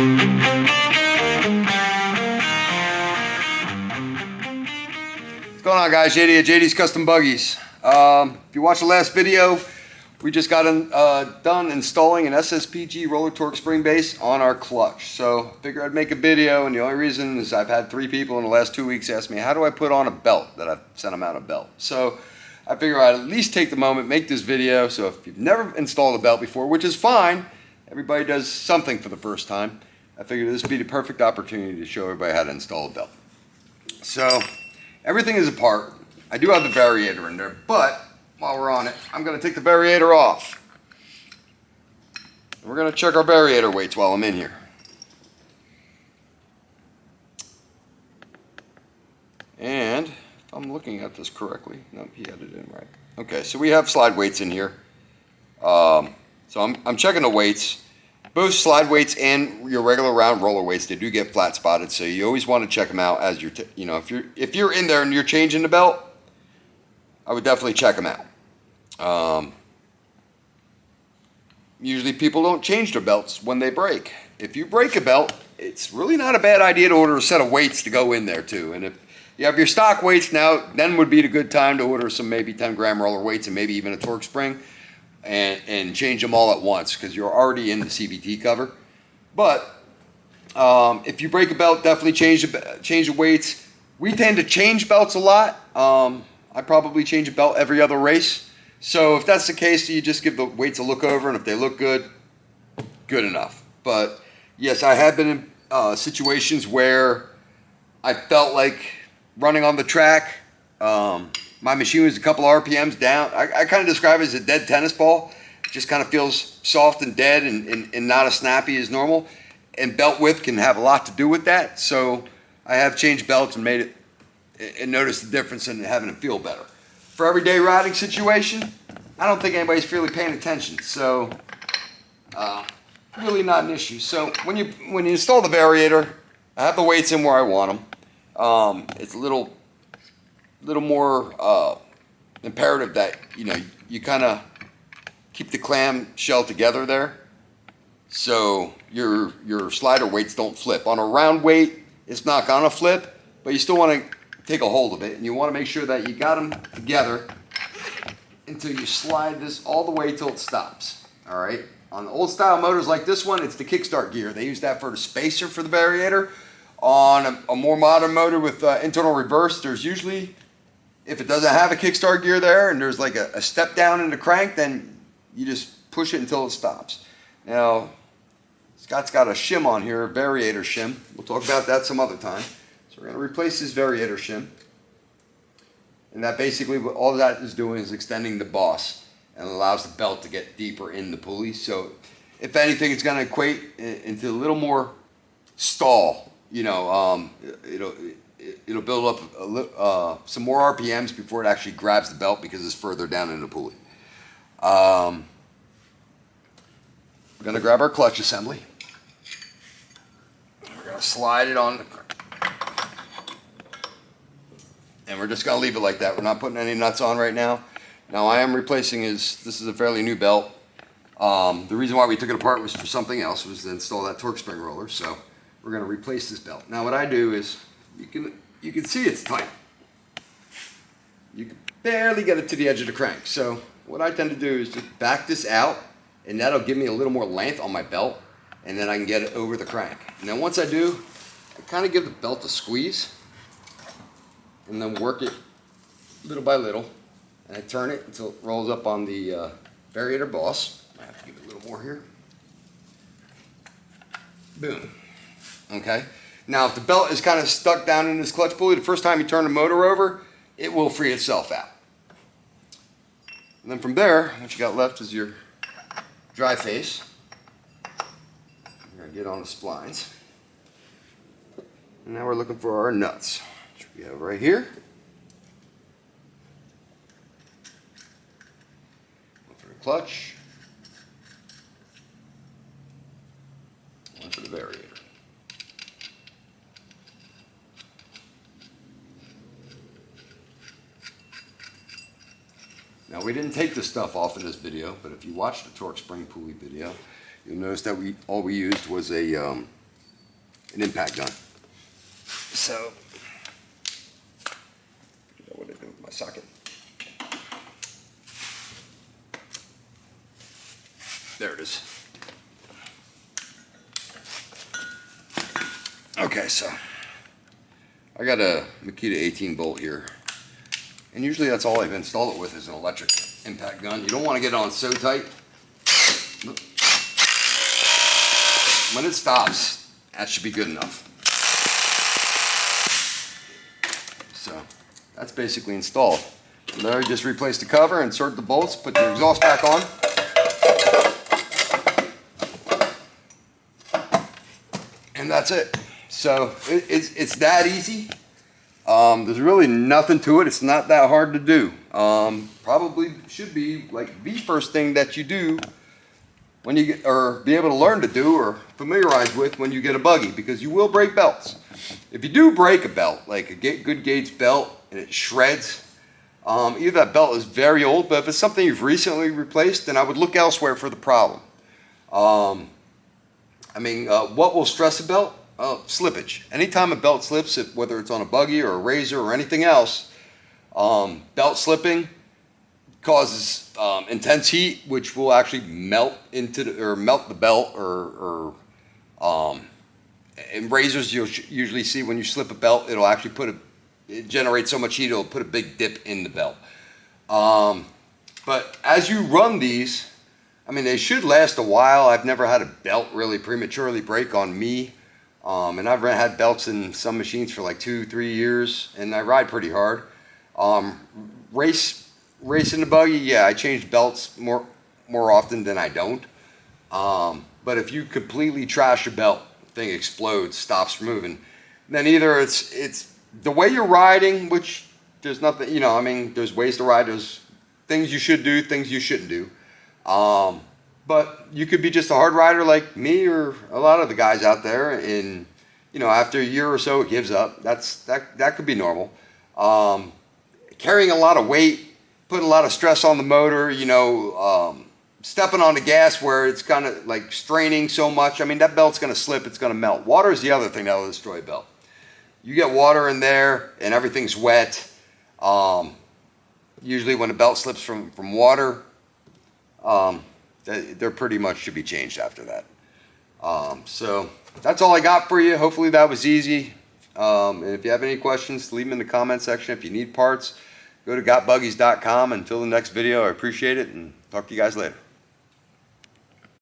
What's going on, guys? JD at JD's Custom Buggies. If you watched the last video, we just got done installing an SSPG roller torque spring base on our clutch. So I figured I'd make a video, and the only reason is I've had 3 people in the last 2 weeks ask me, how do I put on a belt that I've sent them out a belt? So I figure I'd at least take the moment, make this video. So if you've never installed a belt before, which is fine, everybody does something for the first time, I figured this would be the perfect opportunity to show everybody how to install a belt. So everything is apart. I do have the variator in there, but while we're on it, I'm going to take the variator off. We're going to check our variator weights while I'm in here. And if I'm looking at this correctly, nope, he had it in right. Okay, so we have slide weights in here. So I'm checking the weights. Both slide weights and your regular round roller weights, they do get flat spotted, so you always want to check them out as you're, if you're in there and you're changing the belt, I would definitely check them out. Usually people don't change their belts when they break. If you break a belt, it's really not a bad idea to order a set of weights to go in there too. And if you have your stock weights now, then would be the good time to order some maybe 10-gram roller weights and maybe even a torque spring. And change them all at once because you're already in the CVT cover. But if you break a belt, definitely change the weights. We tend to change belts a lot. I probably change a belt every other race. So if that's the case, you just give the weights a look over, and if they look good, good enough. But yes, I have been in situations where I felt like running on the track. My machine was a couple of RPMs down. I kind of describe it as a dead tennis ball. It just kind of feels soft and dead and not as snappy as normal. And belt width can have a lot to do with that. So I have changed belts and made it and noticed the difference in having it feel better. For everyday riding situation, I don't think anybody's really paying attention. So really not an issue. So when you install the variator, I have the weights in where I want them. It's a little more imperative that you kind of keep the clam shell together there, so your slider weights don't flip. On a round weight, it's not gonna flip, but you still want to take a hold of it, and you want to make sure that you got them together until you slide this all the way till it stops. All right. On the old style motors like this one, it's the kickstart gear. They use that for the spacer for the variator. On a more modern motor with internal reverse, there's usually, if it doesn't have a kickstart gear there and there's like a step down in the crank, then you just push it until it stops. Now, Scott's got a shim on here, a variator shim. We'll talk about that some other time. So we're going to replace this variator shim. And that basically, all that is doing is extending the boss and allows the belt to get deeper in the pulley. So if anything, it's going to equate into a little more stall. It'll build up some more RPMs before it actually grabs the belt because it's further down in the pulley. We're going to grab our clutch assembly. We're going to slide it on, and we're just going to leave it like that. We're not putting any nuts on right now. Now I am replacing this is a fairly new belt. The reason why we took it apart was for something else, was to install that torque spring roller. So we're going to replace this belt. Now what I do is, you can see it's tight. You can barely get it to the edge of the crank. So what I tend to do is just back this out, and that'll give me a little more length on my belt, and then I can get it over the crank. And then once I do, I kind of give the belt a squeeze, and then work it little by little, and I turn it until it rolls up on the variator boss. I have to give it a little more here. Boom. Okay. Now, if the belt is kind of stuck down in this clutch pulley, the first time you turn the motor over, it will free itself out. And then from there, what you got left is your dry face. We're going to get on the splines. And now we're looking for our nuts, which we have right here. One for the clutch. One for the variator. Now, we didn't take this stuff off in this video, but if you watch the torque spring pulley video, you'll notice that all we used was a an impact gun. So, what did I do with my socket? There it is. Okay, so I got a Makita 18 volt here, and usually that's all I've installed it with is an electric impact gun. You don't want to get it on so tight. When it stops, that should be good enough. So that's basically installed. There, you just replace the cover, insert the bolts, put the exhaust back on. And that's it. So it's that easy. There's really nothing to it. It's not that hard to do. Probably should be like the first thing that you do when you get, or be able to learn to do or familiarize with when you get a buggy, because you will break belts. If you do break a belt, like a good gauge belt, and it shreds, either that belt is very old, but if it's something you've recently replaced, then I would look elsewhere for the problem. What will stress a belt? Slippage. Anytime a belt slips, whether it's on a buggy or a razor or anything else, belt slipping causes intense heat, which will actually melt melt the belt, or in razors you'll usually see when you slip a belt, it'll actually it generates so much heat it'll put a big dip in the belt. But as you run these, they should last a while. I've never had a belt really prematurely break on me. And I've had belts in some machines for like 2-3 years, and I ride pretty hard. Racing the buggy, yeah, I change belts more often than I don't. But if you completely trash your belt, the thing explodes, stops moving, then either it's the way you're riding, which there's nothing, there's ways to ride, there's things you should do, things you shouldn't do. But you could be just a hard rider like me or a lot of the guys out there, and after a year or so it gives up. That could be normal. Carrying a lot of weight, putting a lot of stress on the motor, stepping on the gas where it's kind of like straining so much. That belt's going to slip, it's going to melt. Water is the other thing that will destroy a belt. You get water in there and everything's wet. Usually when a belt slips from water, they're pretty much should be changed after that. So that's all I got for you. Hopefully that was easy. And if you have any questions, leave them in the comment section. If you need parts, go to gotbuggies.com. Until the next video, I appreciate it, and talk to you guys later.